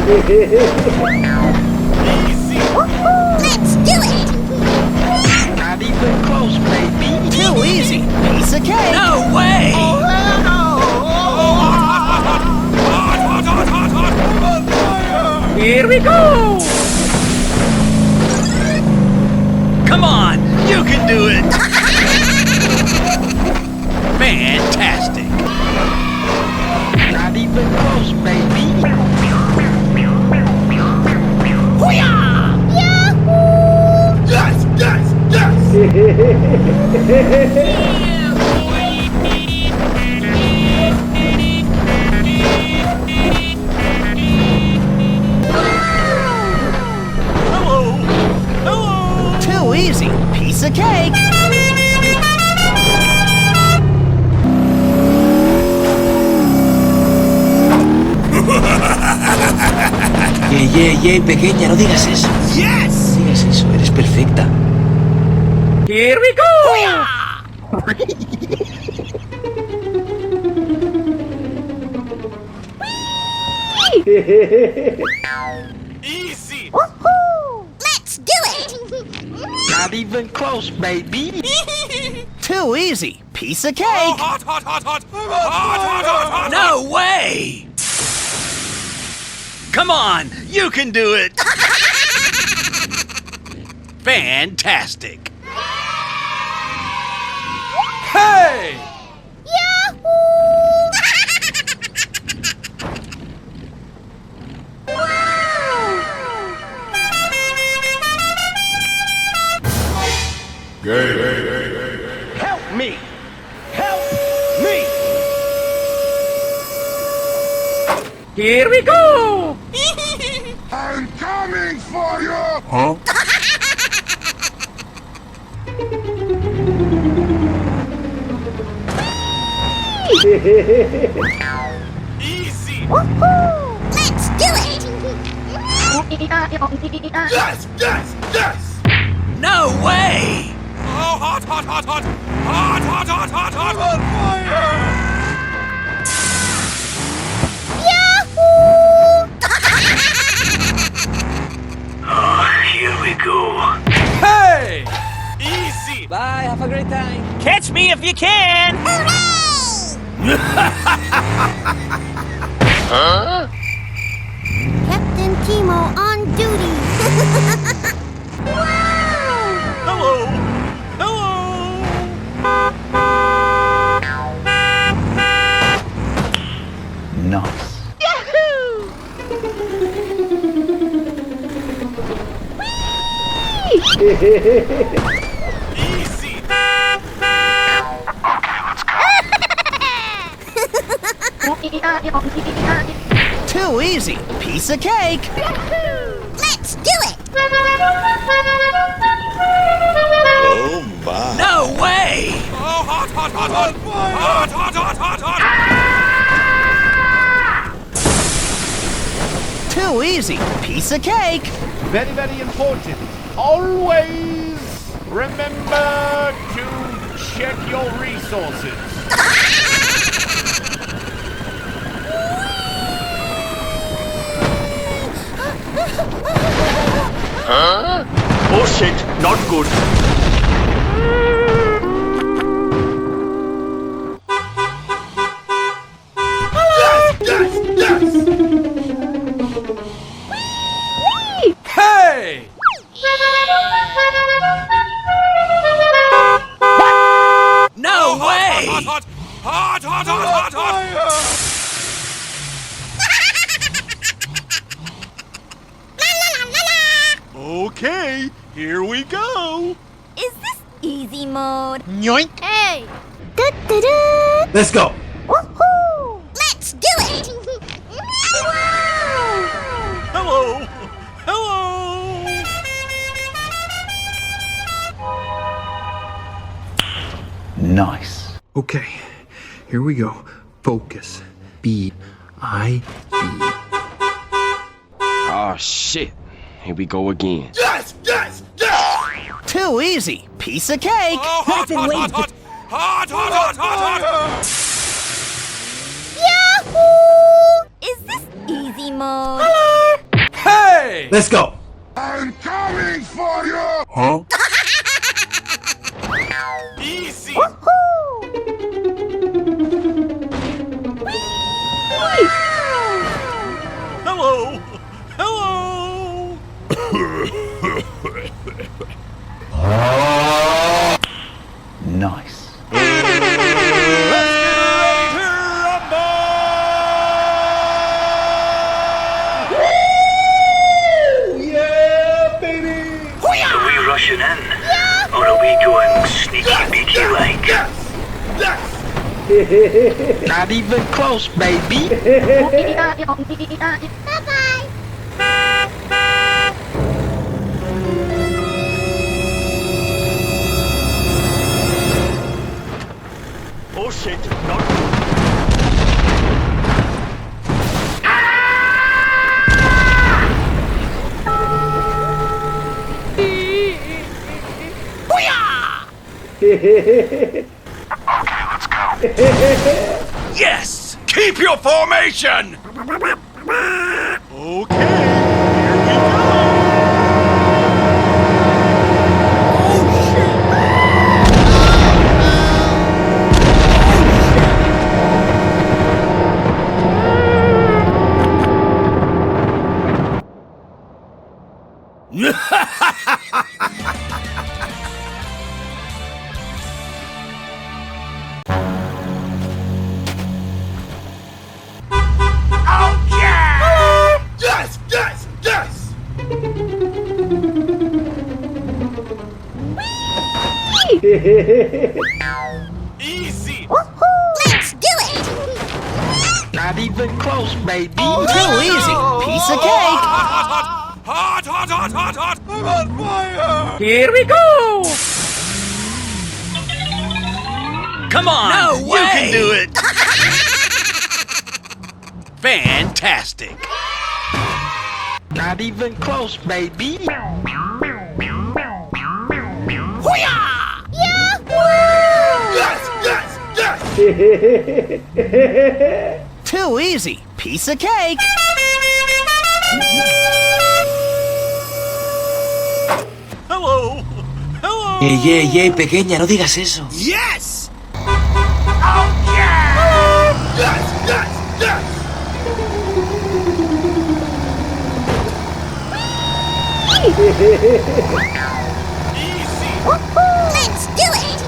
Easy. Let's do it! Not even close, baby. Too easy. Piece of cake. No way! Here we go. Come on, you can do it! Fantastic! Not even close, baby. Yahoo! Yes, yes, yes! Hello! Hello! Too easy. Piece of cake. Pequeña, no digas eso. Yes! No digas eso, eres perfecta. Here we go. Easy! Let's do it! Not even close, baby. Too easy. Piece of cake. Hot, hot, hot, hot! Hot, hot, hot, hot! No way! Come on, you can do it! Fantastic! Hey! Help me. Help me. Here we go. I'm coming for you! Easy! Let's do it! Yes, yes, yes! No way! Oh, hot, hot, hot, hot! Hot, hot, hot, hot, hot! On fire! Here we go. Hey! Easy! Bye, have a great time. Catch me if you can. Captain Timo on duty! Hello! Hello! Nice. Easy! Too easy. Piece of cake. Let's do it! Oh my. No way! Oh, hot, hot, hot, hot! Hot, hot, hot, hot, hot! Too easy. Piece of cake. Very, very important. Always remember to check your resources. Oh shit, not good. Yes, yes! Hey! No way! Hot, hot, hot, hot, hot, hot, hot! Okay, here we go. Is this easy mode? Yoink. Hey! Da-da-da! Let's go. Woohoo! Let's do it! Hello. Hello. Nice. Okay, here we go. Focus. B-I-B. Oh, shit. Here we go again. Yes, yes, yes! Too easy. Piece of cake. Oh, hot, hot, hot, hot! Hot, hot, hot, hot, hot! Yahoo! Is this easy mode? way! Let's go. I'm coming for you! Huh? Easy! Hello! Hello! Nice. Are we rushing in? Or are we going sneaky beaky like? Not even close, baby. Bye-bye. Oh shit, not good. Yes! Keep your formation! Okay. Yes! Yes! Yes! Easy! Let's do it. Not even close, baby. Too easy. Piece of cake. Hot! I'm on fire! Here we go. Come on. No way! You can do it. Fantastic! Not even close, baby. Yes! Too easy. Piece of cake. Hello! Hello! Pequeña, no digas eso. Yes! Oh yeah! Yes! Yes! Yes! Easy! Let's do it.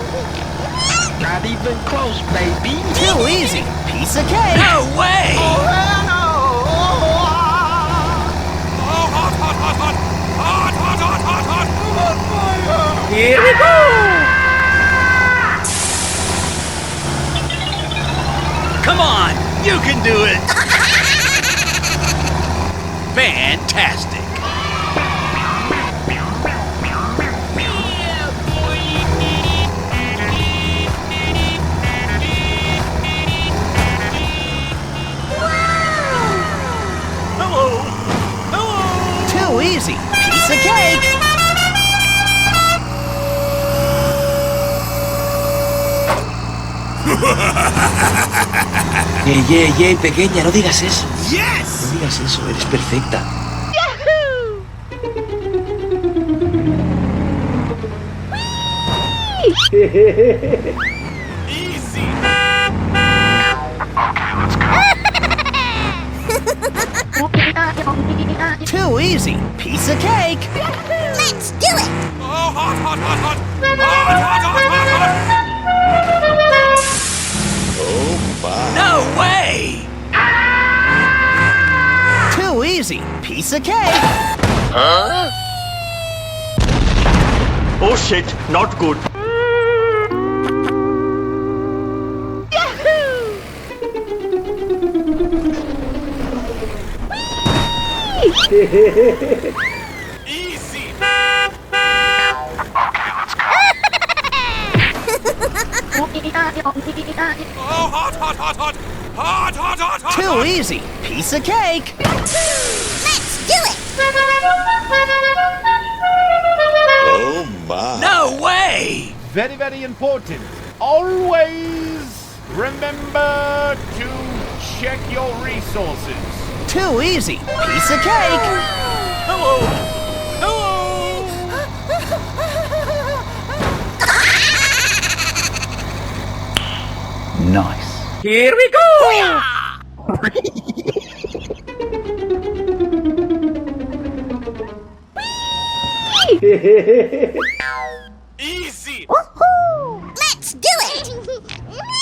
Not even close, baby. Too easy. Piece of cake. No way! Oh, hot! I'm on fire! Here we go. Come on! You can do it! Fantastic! Hello! Hello! Too easy. Piece of cake. Pequeña, no digas eso. Yes! No digas eso, eres perfecta. Easy! Too easy. Piece of cake. Let's do it. Oh, hot! Oh my. No way! Too easy. Piece of cake. Oh shit, not good. Easy! Oh, hot! Too easy. Piece of cake. Let's do it. Oh my. No way! Very, very important. Always remember to check your resources. Too easy. Piece of cake. Hello! Hello! Nice. Here we go! Easy! Let's do it!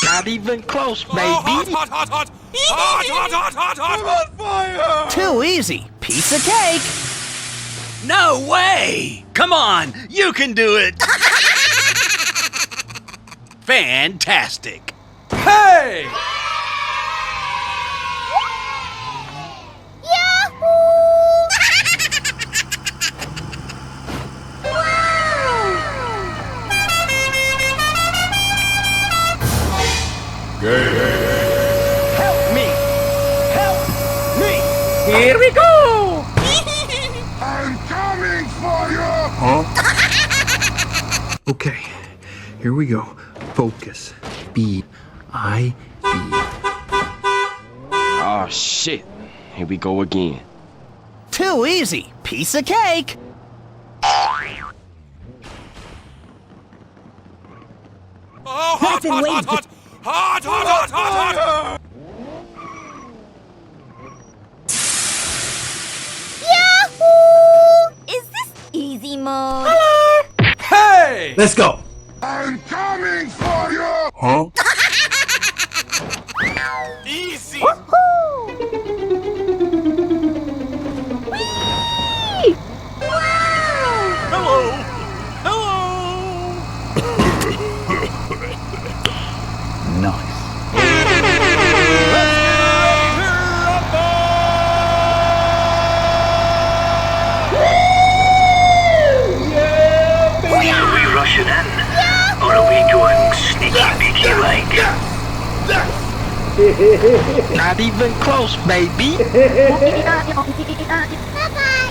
Not even close, baby. Oh, hot, hot, hot, hot! Hot, hot, hot, hot, hot! I'm on fire! Too easy. Piece of cake. No way! Come on, you can do it! Fantastic! Hey! Help me. Help me. Here we go! Okay, here we go. Focus. B-I-B. Oh shit. Here we go again. Too easy. Piece of cake. Oh, hot, hot, hot, hot! Hot, hot, hot, hot, hot! Yahoo! Is this easy mode? Hey! Let's go. Easy! Hello! Hello! Nice. Are we rushing in? Or are we going sneaky beaky like? Not even close, baby. Bye-bye!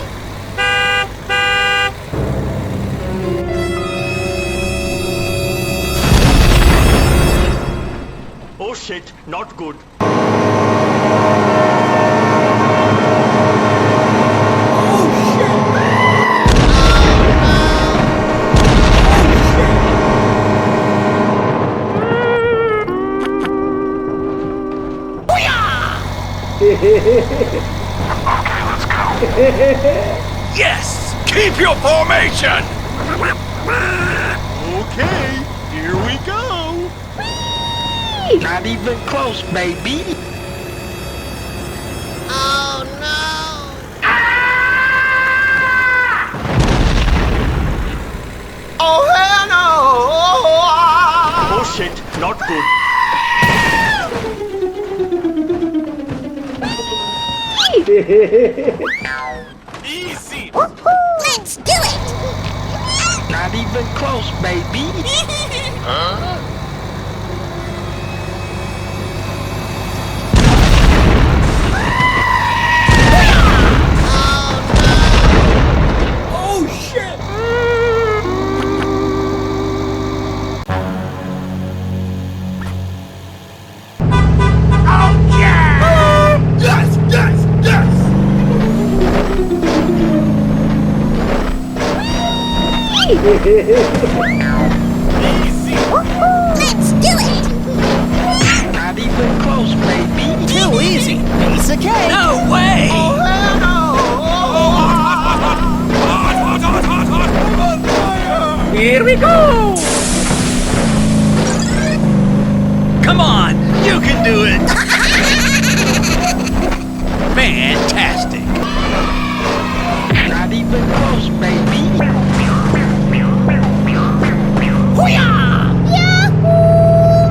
Oh shit, not good. Yes! Keep your formation! Okay, here we go. Not even close, baby. Oh shit, not good. Easy! Let's do it! Not even close, baby. Oh shit! Yes! Yes! Yes! Easy! Let's do it! Not even close, baby. Too easy. Piece of cake. No way! Oh, hot, hot, hot, hot! Hot, hot, hot, hot, hot! I'm on fire! Here we go! Come on, you can do it! Fantastic! Not even close, baby.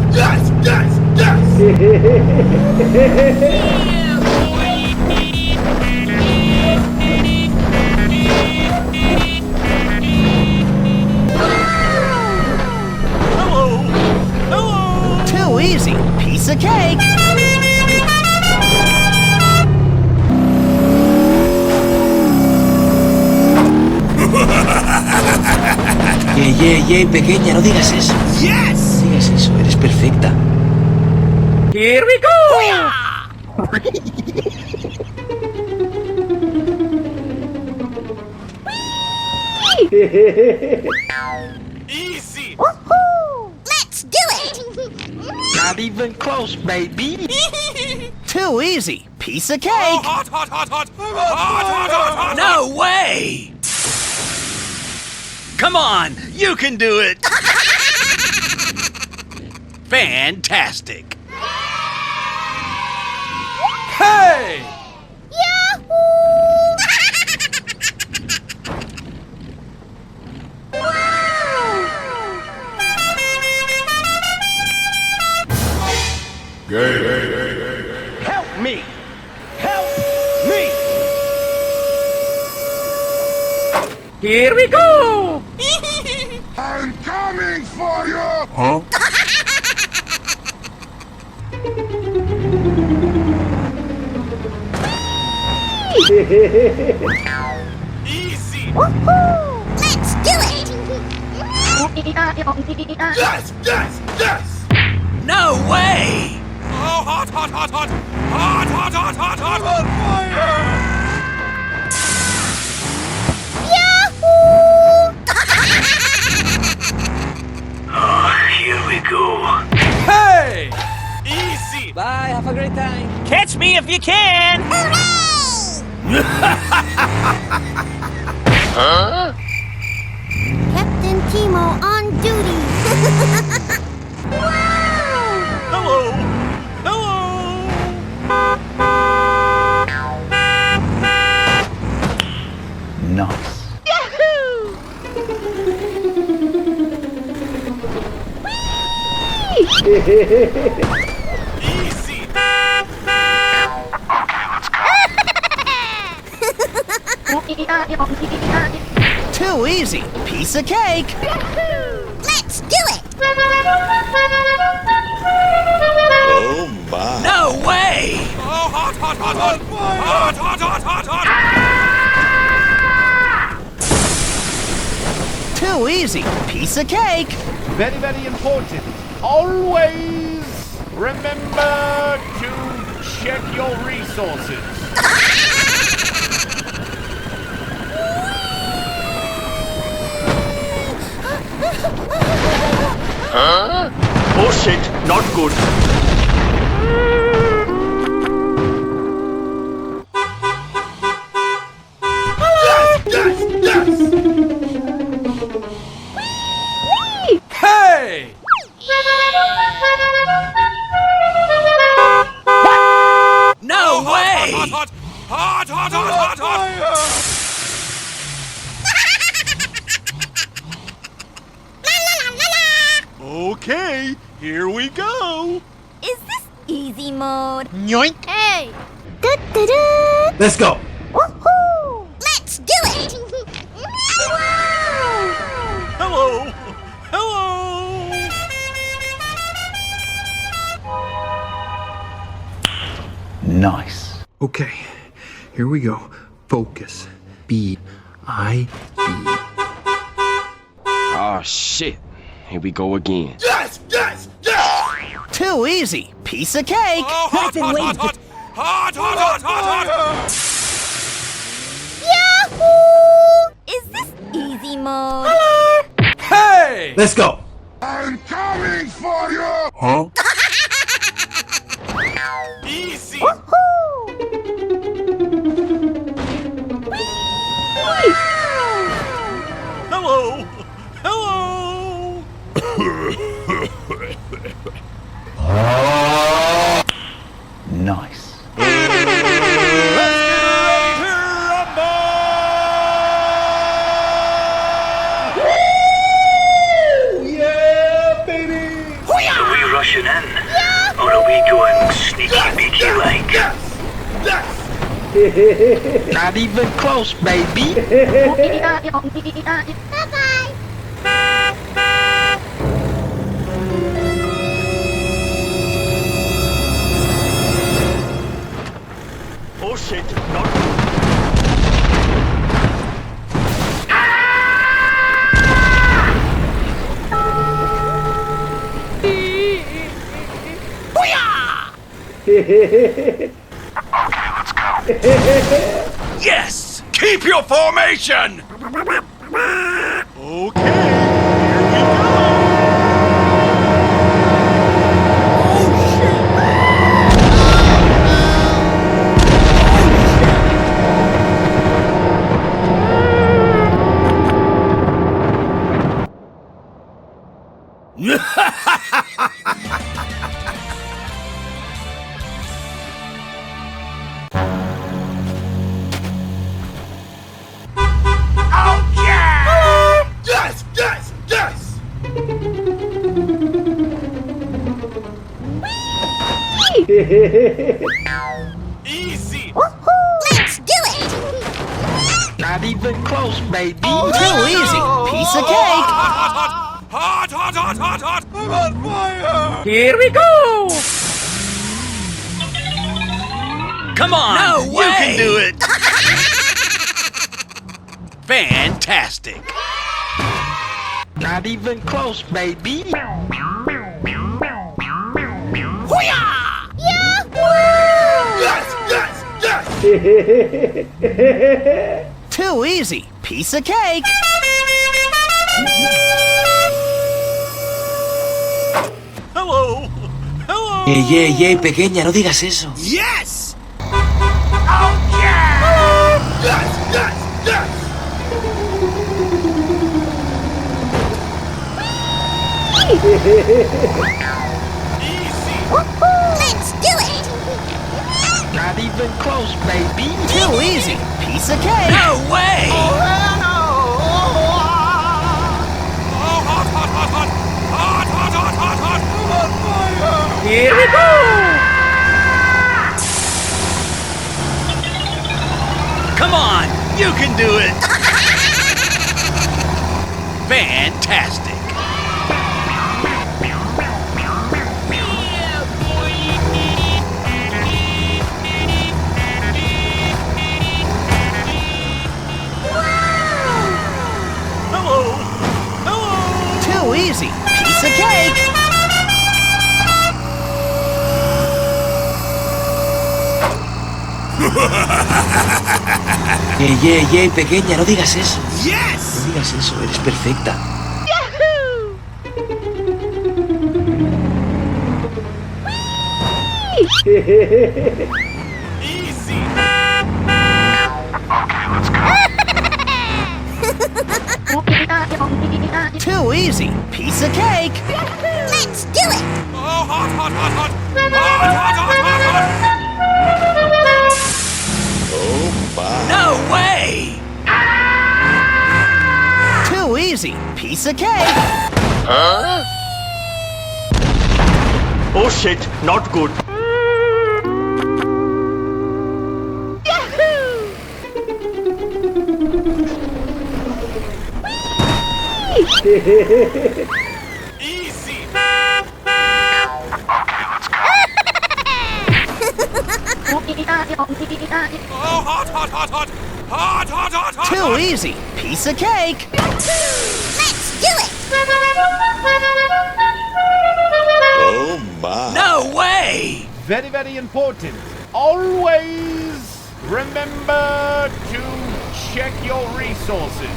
Yes! Yes! Yes! Hello! Hello! Too easy. Piece of cake. Pequeña, no digas eso. Yes! No digas eso, eres perfecta. Here we go! Easy! Let's do it! Not even close, baby. Too easy. Piece of cake. Oh, hot, hot, hot, hot! Hot, hot, hot, hot! No way! Come on, you can do it! Fantastic! Hey! Help me. Help me. Here we go. I'm coming for you! Huh? Easy! Let's do it! Yes! Yes! Yes! No way! Oh, hot, hot, hot, hot! Hot, hot, hot, hot, hot! On Oh, here we go. Hey! Easy! Bye. Have a great time. Catch me if you can. Captain Timo on duty! Hello! Hello! Nice. Easy! Too easy. Piece of cake. Let's do it! Oh my. No way! Oh, hot, hot, hot, hot! Hot, hot, hot, hot, hot! Too easy. Piece of cake. Very, very important. Always remember to check your resources. Oh shit, not good. Hey! No way! Hot, hot, hot, hot, hot, hot, hot! Okay, here we go. Is this easy mode? Yoink. Hey! Da-da-da! Let's go. Woohoo! Let's do it! Hello! Hello! Nice. Okay, here we go. Focus. B-I-B. Oh shit. Here we go again. Yes! Yes! Yes! Too easy. Piece of cake. Oh, hot, hot, hot, hot! Hot, hot, hot, hot, hot! Yahoo! Is this easy mode? Hey! Let's go. I'm coming for you! Huh? Easy! Hello! Hello! Nice. Yeah, baby. Are we rushing in? Or are we going sneaky beaky like? Yes! Yes! Not even close, baby. Bye-bye! Oh shit, not good. Yes! Keep your formation! Easy. Let's do it! Not even close, baby. Too easy. Piece of cake. Hot, hot, hot, hot, hot! I'm on fire! Here we go. Come on! No way! You can do it! Fantastic! Not even close, baby. Yes, yes, yes! Too easy. Piece of cake. Hello! Hello! pequeña, no digas eso. Yes! Oh yeah! Yes, yes, yes! Easy! Let's do it! Not even close, baby. Too easy. Piece of cake. No way! Oh, hot, hot, hot, hot! Hot, hot, hot, hot, hot! I'm on fire! Here we go. Come on! You can do it! Fantastic! Hello! Hello! Too easy. Piece of cake. pequeña, no digas eso. Yes! No digas eso, eres perfecta. Easy! Too easy. Piece of cake. Let's do it! Oh, hot, hot, hot, hot! Hot, hot, hot, hot, hot! No way! Too easy. Piece of cake. Oh shit, not good. Easy! Oh, hot, hot, hot, hot! Hot, hot, hot, hot! Too easy. Piece of cake. Let's do it! No way! Very, very important. Always remember to check your resources.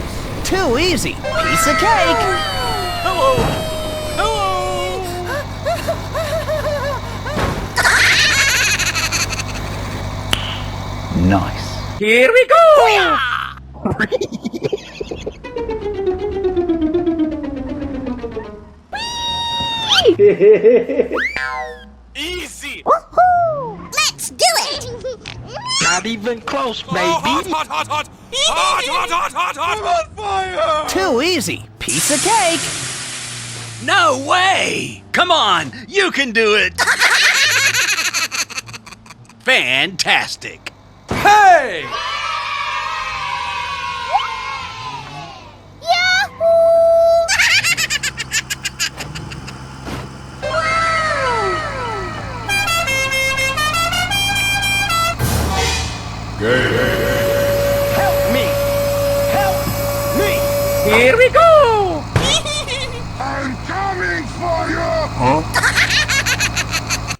Too easy. Piece of cake. Hello! Hello! Nice. Here we go. Easy! Let's do it! Not even close, Oh, hot, baby. hot, hot, hot! Hot, hot, hot, hot, hot! I'm on fire! Too easy. Piece of cake. No way! Come on! You can do it! Fantastic! Hey! Help me. Help me. Here we go. I'm coming for you!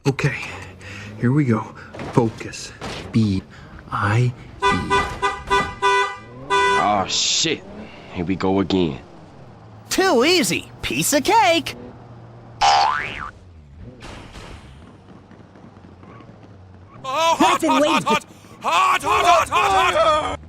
Okay, here we go. Focus. B-I-B. Oh shit. Here we go again. Too easy. Piece of cake. Oh, hot, hot, hot, hot! Hot, hot, hot, hot, hot!